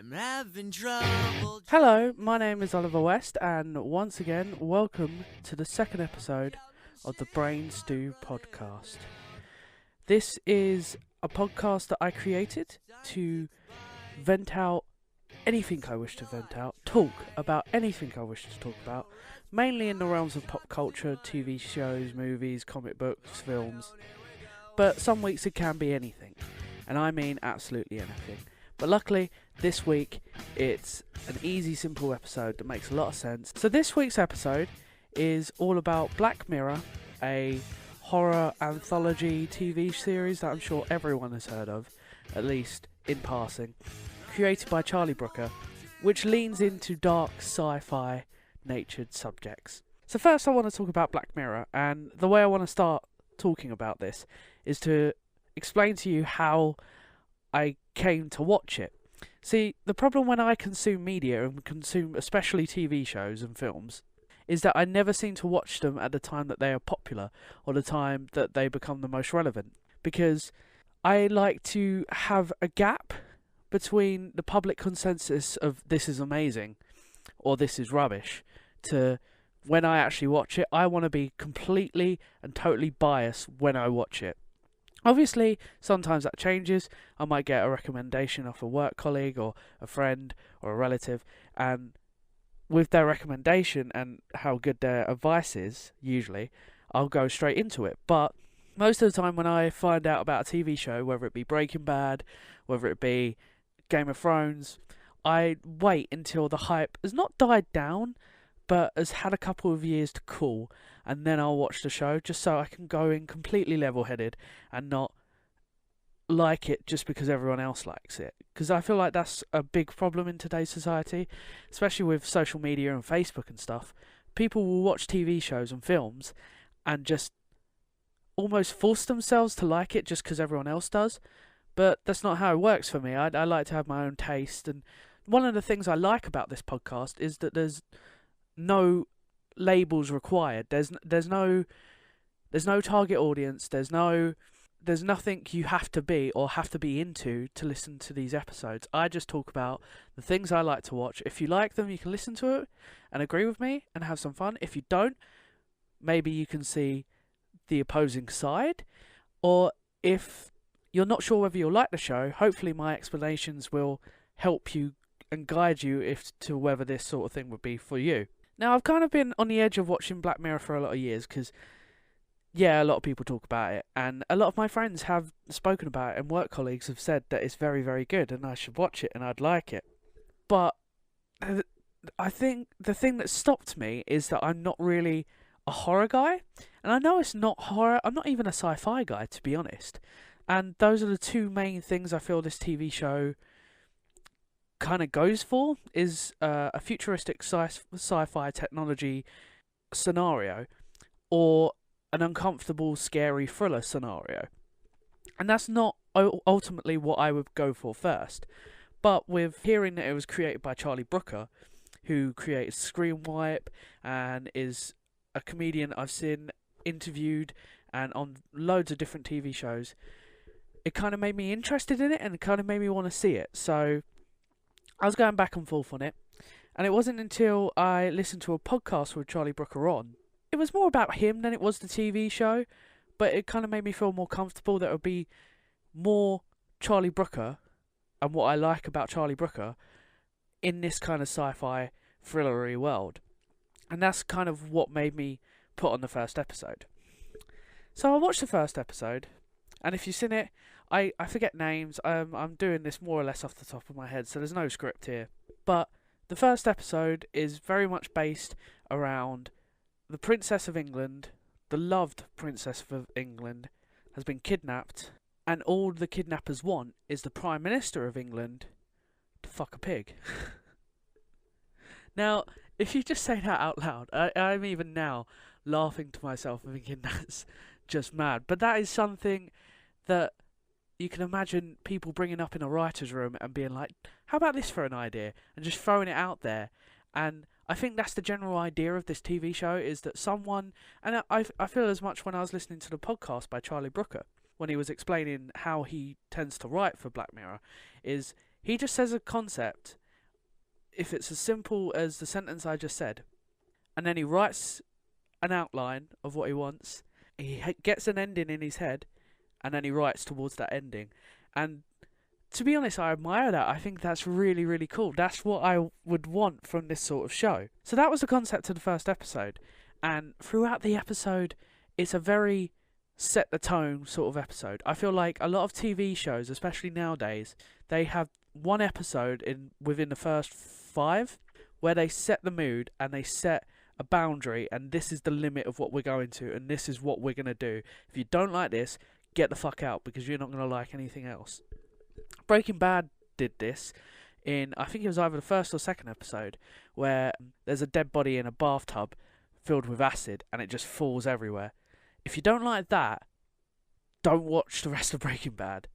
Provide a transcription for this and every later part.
I'm having trouble. Hello, my name is Oliver West, and once again, welcome to the second episode of the Brain Stew podcast. This is a podcast that I created to vent out anything I wish to vent out, talk about anything I wish to talk about, mainly in the realms of pop culture, TV shows, movies, comic books, films. But some weeks it can be anything, and I mean absolutely anything. But luckily, this week, it's an easy, simple episode that makes a lot of sense. So this week's episode is all about Black Mirror, a horror anthology TV series that I'm sure everyone has heard of, at least in passing, created by Charlie Brooker, which leans into dark sci-fi natured subjects. So first I want to talk about Black Mirror, and the way I want to start talking about this is to explain to you how I came to watch it. See, the problem when I consume media and consume especially TV shows and films is that I never seem to watch them at the time that they are popular or the time that they become the most relevant, because I like to have a gap between the public consensus of this is amazing or this is rubbish to when I actually watch it. I want to be completely and totally biased when I watch it. Obviously, sometimes that changes. I might get a recommendation off a work colleague or a friend or a relative, and with their recommendation and how good their advice is, usually, I'll go straight into it. But most of the time when I find out about a TV show, whether it be Breaking Bad, whether it be Game of Thrones, I wait until the hype has not died down, but has had a couple of years to cool, and then I'll watch the show just so I can go in completely level-headed and not like it just because everyone else likes it. Because I feel like that's a big problem in today's society, especially with social media and Facebook and stuff. People will watch TV shows and films and just almost force themselves to like it just because everyone else does. But that's not how it works for me. I like to have my own taste, and one of the things I like about this podcast is that there's no labels required. There's no target audience. There's nothing you have to be or have to be into to listen to these episodes. I just talk about the things I like to watch. If you like them, you can listen to it and agree with me and have some fun. If you don't, maybe you can see the opposing side. Or if you're not sure whether you'll like the show, hopefully my explanations will help you and guide you to whether this sort of thing would be for you. Now, I've kind of been on the edge of watching Black Mirror for a lot of years because, yeah, a lot of people talk about it, and a lot of my friends have spoken about it, and work colleagues have said that it's very, very good, and I should watch it, and I'd like it. But I think the thing that stopped me is that I'm not really a horror guy, and I know it's not horror. I'm not even a sci-fi guy, to be honest, and those are the two main things I feel this TV show kind of goes for, is a futuristic sci-fi technology scenario or an uncomfortable, scary thriller scenario. And that's not ultimately what I would go for first. But with hearing that it was created by Charlie Brooker, who created Scream Wipe and is a comedian I've seen interviewed and on loads of different TV shows, it kind of made me interested in it and it kind of made me want to see it. So I was going back and forth on it, and it wasn't until I listened to a podcast with Charlie Brooker on. It was more about him than it was the TV show, but it kind of made me feel more comfortable that it would be more Charlie Brooker and what I like about Charlie Brooker in this kind of sci-fi thrillery world. And that's kind of what made me put on the first episode. So I watched the first episode, and if you've seen it, I forget names. I'm doing this more or less off the top of my head, so there's no script here. But the first episode is very much based around the Princess of England, the loved Princess of England, has been kidnapped, and all the kidnappers want is the Prime Minister of England to fuck a pig. Now, if you just say that out loud, I'm even now laughing to myself and thinking that's just mad. But that is something that you can imagine people bringing up in a writer's room and being like, how about this for an idea? And just throwing it out there. And I think that's the general idea of this TV show, is that someone, and I feel as much when I was listening to the podcast by Charlie Brooker, when he was explaining how he tends to write for Black Mirror, is He just says a concept, if it's as simple as the sentence I just said, and then he writes an outline of what he wants. He gets an ending in his head, and then he writes towards that ending. And to be honest, I admire that. I think that's really, really cool. That's what I would want from this sort of show. So that was the concept of the first episode. And throughout the episode, it's a very set the tone sort of episode. I feel like a lot of TV shows, especially nowadays, they have one episode within the first 5 where they set the mood and they set a boundary, and this is the limit of what we're going to, and this is what we're going to do. If you don't like this, get the fuck out, because you're not going to like anything else. Breaking Bad did this in, I think it was either the first or second episode, where there's a dead body in a bathtub filled with acid and it just falls everywhere. If you don't like that, don't watch the rest of Breaking Bad.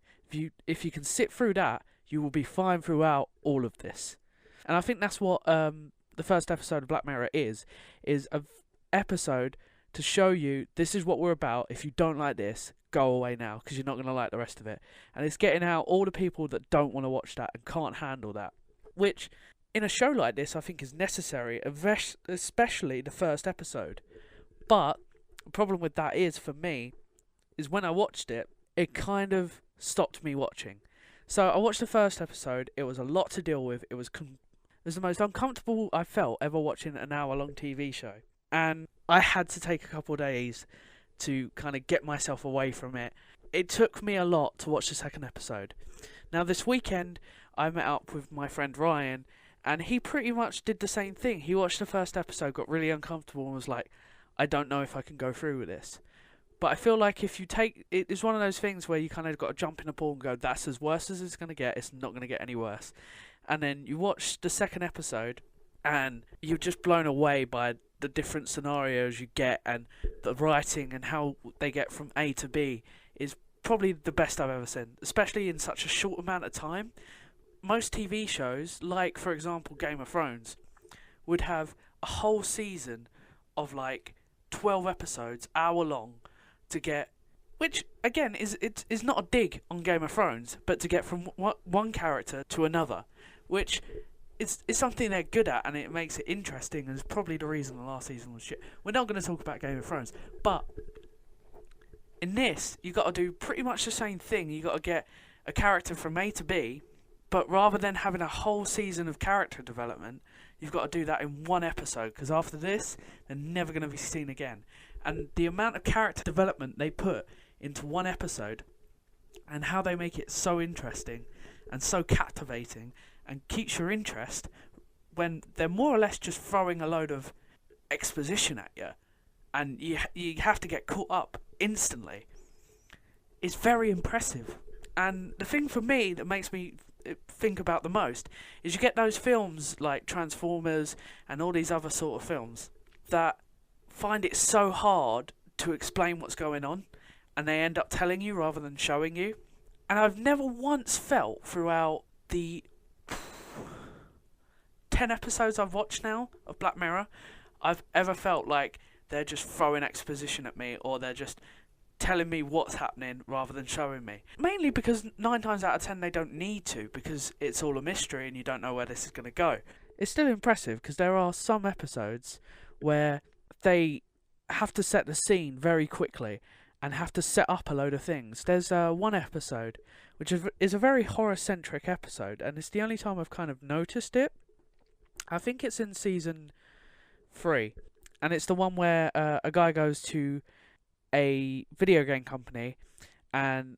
If you can sit through that, you will be fine throughout all of this. And I think that's what the first episode of Black Mirror is an episode to show you this is what we're about. If you don't like this, go away now, because you're not going to like the rest of it. And it's getting out all the people that don't want to watch that and can't handle that, which in a show like this I think is necessary, especially the first episode. But the problem with that is, for me, is when I watched it, it kind of stopped me watching. So I watched the first episode. It was a lot to deal with. It was the most uncomfortable I felt ever watching an hour-long TV show. And I had to take a couple of days to kind of get myself away from it. It took me a lot to watch the second episode. Now, this weekend, I met up with my friend Ryan, and he pretty much did the same thing. He watched the first episode, got really uncomfortable, and was like, I don't know if I can go through with this. But I feel like if you take... It's one of those things where you kind of got to jump in a pool and go, that's as worse as it's going to get. It's not going to get any worse. And then you watch the second episode, and you're just blown away by the different scenarios you get, and the writing and how they get from A to B is probably the best I've ever seen, especially in such a short amount of time. Most TV shows, like for example Game of Thrones, would have a whole season of like 12 episodes, hour long, to get, which again is not a dig on Game of Thrones, but to get from one character to another, which it's something they're good at, and it makes it interesting, and it's probably the reason the last season was shit. We're not going to talk about Game of Thrones, but in this, you got to do pretty much the same thing. You got to get a character from A to B, but rather than having a whole season of character development, you've got to do that in one episode, because after this, they're never going to be seen again. And the amount of character development they put into one episode, and how they make it so interesting and so captivating, and keeps your interest when they're more or less just throwing a load of exposition at you, and you have to get caught up instantly. It's very impressive. And the thing for me that makes me think about the most is you get those films like Transformers and all these other sort of films that find it so hard to explain what's going on, and they end up telling you rather than showing you. And I've never once felt throughout the 10 episodes I've watched now of Black Mirror, I've ever felt like they're just throwing exposition at me, or they're just telling me what's happening rather than showing me. Mainly because 9 times out of 10 they don't need to, because it's all a mystery and you don't know where this is going to go. It's still impressive because there are some episodes where they have to set the scene very quickly and have to set up a load of things. There's one episode which is a very horror-centric episode, and it's the only time I've kind of noticed it. I think it's in season 3, and it's the one where a guy goes to a video game company and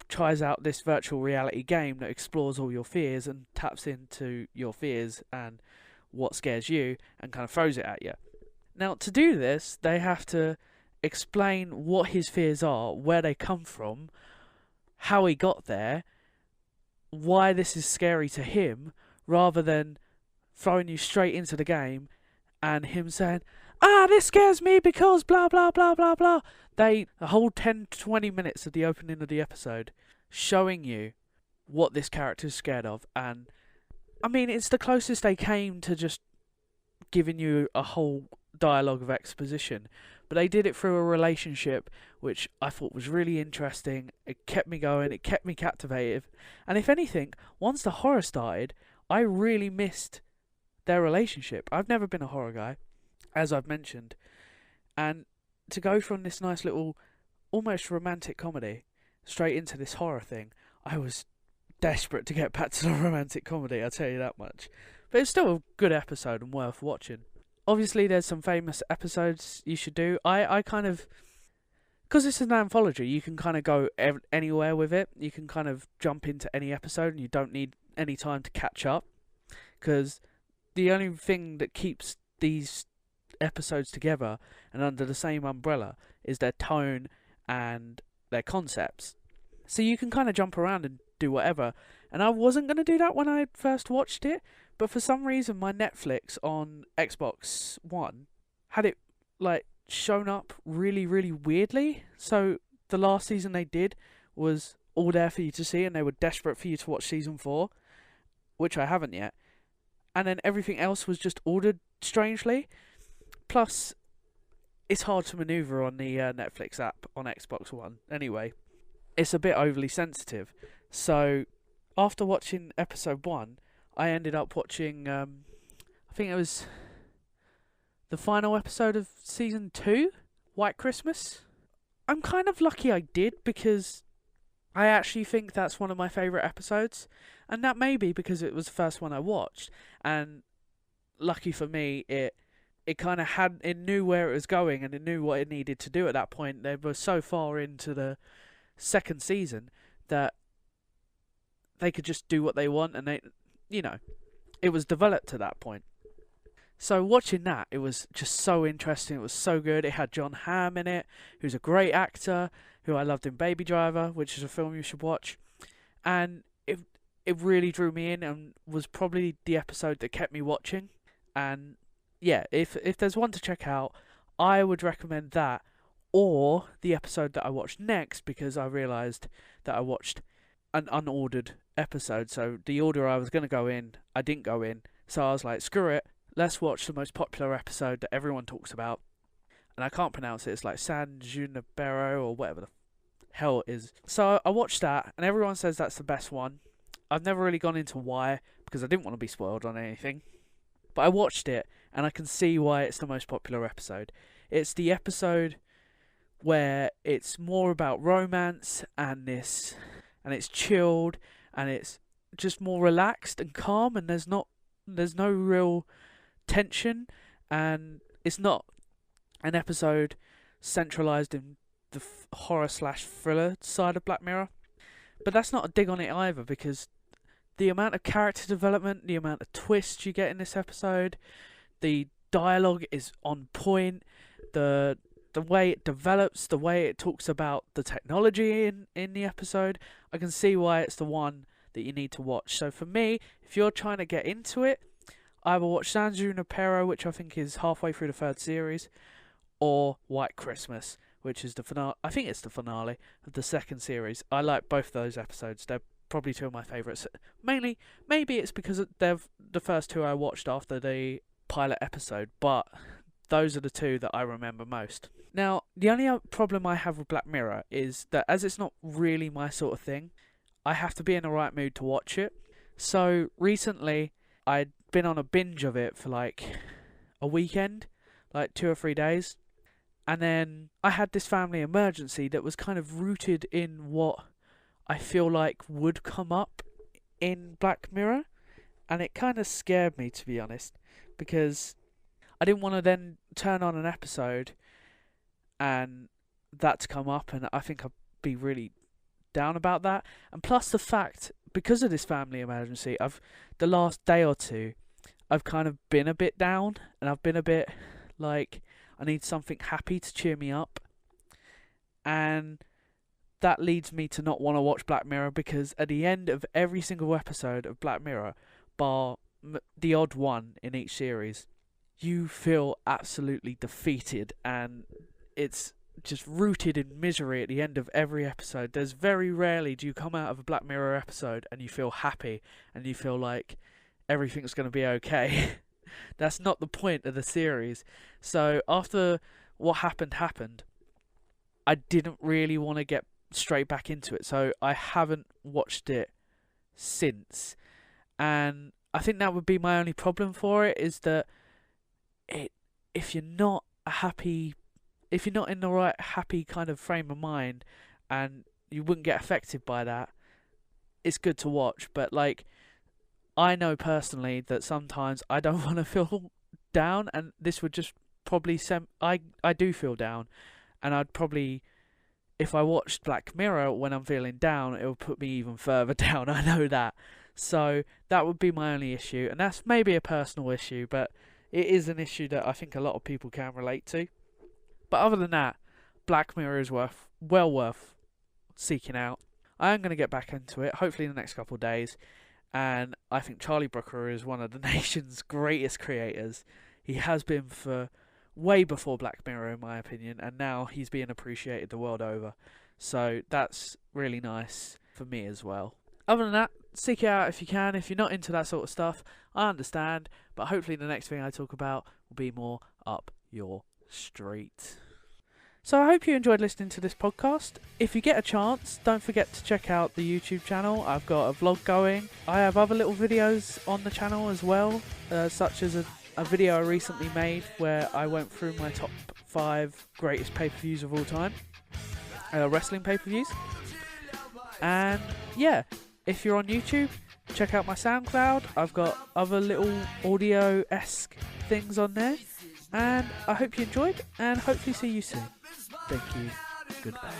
tries out this virtual reality game that explores all your fears and taps into your fears and what scares you and kind of throws it at you. Now, to do this, they have to explain what his fears are, where they come from, how he got there, why this is scary to him, rather than throwing you straight into the game and him saying, this scares me because blah, blah, blah, blah, blah. The whole 10 to 20 minutes of the opening of the episode showing you what this character is scared of. And, I mean, it's the closest they came to just giving you a whole dialogue of exposition. but they did it through a relationship, which I thought was really interesting. It kept me going, it kept me captivated, and if anything, once the horror started, I really missed their relationship. I've never been a horror guy, as I've mentioned, and to go from this nice little, almost romantic comedy straight into this horror thing, I was desperate to get back to the romantic comedy, I'll tell you that much. But it's still a good episode and worth watching. Obviously, there's some famous episodes you should do. I kind of, because it's an anthology, you can kind of go anywhere with it. You can kind of jump into any episode and you don't need any time to catch up. Because the only thing that keeps these episodes together and under the same umbrella is their tone and their concepts. So you can kind of jump around and do whatever. And I wasn't going to do that when I first watched it, but for some reason my Netflix on Xbox One had it like shown up really, really weirdly. So the last season they did was all there for you to see, and they were desperate for you to watch season 4, which I haven't yet. And then everything else was just ordered strangely. Plus, it's hard to maneuver on the Netflix app on Xbox One. Anyway, it's a bit overly sensitive. So, after watching episode 1, I ended up watching, I think it was the final episode of season 2, White Christmas. I'm kind of lucky I did, because I actually think that's one of my favourite episodes. And that may be because it was the first one I watched. And lucky for me, it kind of it knew where it was going, and it knew what it needed to do at that point. They were so far into the second season that they could just do what they want, and it was developed to that point. So watching that, it was just so interesting. It was so good. It had John Hamm in it, who's a great actor, who I loved in Baby Driver, which is a film you should watch. And it really drew me in, and was probably the episode that kept me watching. And yeah, if there's one to check out, I would recommend that, or the episode that I watched next, because I realised that I watched an unordered episode. So the order I was going to go in, I didn't go in. So I was like, screw it, let's watch the most popular episode that everyone talks about. And I can't pronounce it, it's like San Junipero or whatever the hell it is. So I watched that, and everyone says that's the best one. I've never really gone into why, because I didn't want to be spoiled on anything. But I watched it, and I can see why it's the most popular episode. It's the episode where it's more about romance, and it's chilled, and it's just more relaxed and calm, and there's no real tension, and it's not an episode centralised in the horror/thriller side of Black Mirror. But that's not a dig on it either, because the amount of character development, the amount of twists you get in this episode, the dialogue is on point, the way it develops, the way it talks about the technology in the episode, I can see why it's the one that you need to watch. So for me, if you're trying to get into it, either watch San Junipero, which I think is halfway through the 3rd series, or White Christmas, which is the finale. I think it's the finale of the 2nd series. I like both those episodes. They're probably 2 of my favourites. Mainly, maybe it's because they're the first 2 I watched after the pilot episode, but those are the 2 that I remember most. Now, the only problem I have with Black Mirror is that as it's not really my sort of thing, I have to be in the right mood to watch it. So recently, I'd been on a binge of it for like a weekend, like 2 or 3 days. And then I had this family emergency that was kind of rooted in what I feel like would come up in Black Mirror. And it kind of scared me, to be honest, because I didn't want to then turn on an episode and that to come up, and I think I'd be really down about that. And plus the fact, because of this family emergency, the last day or 2, I've kind of been a bit down, and I've been a bit like, I need something happy to cheer me up. And that leads me to not want to watch Black Mirror, because at the end of every single episode of Black Mirror, bar the odd one in each series, you feel absolutely defeated, and it's just rooted in misery at the end of every episode. There's very rarely do you come out of a Black Mirror episode and you feel happy and you feel like everything's going to be okay. That's not the point of the series. So after what happened. I didn't really want to get straight back into it, so I haven't watched it since. And I think that would be my only problem for it, is that if you're not in the right happy kind of frame of mind, and you wouldn't get affected by that, it's good to watch. But like, I know personally that sometimes I don't want to feel down, and this would just probably I do feel down, and I'd probably, if I watched Black Mirror when I'm feeling down, it would put me even further down. I know that. So that would be my only issue, and that's maybe a personal issue, but it is an issue that I think a lot of people can relate to. But other than that, Black Mirror is well worth seeking out. I am going to get back into it, hopefully in the next couple of days, and I think Charlie Brooker is one of the nation's greatest creators. He has been for way before Black Mirror, in my opinion, and now he's being appreciated the world over. So that's really nice for me as well. Other than that, seek it out if you can. If you're not into that sort of stuff, I understand, but hopefully the next thing I talk about will be more up your street. So I hope you enjoyed listening to this podcast. If you get a chance, don't forget to check out the YouTube channel. I've got a vlog going. I have other little videos on the channel as well, such as a video I recently made where I went through my top 5 greatest pay-per-views of all time, wrestling pay-per-views. And yeah, if you're on YouTube, check out my SoundCloud. I've got other little audio-esque things on there. And I hope you enjoyed, and hopefully see you soon. Thank you. Goodbye.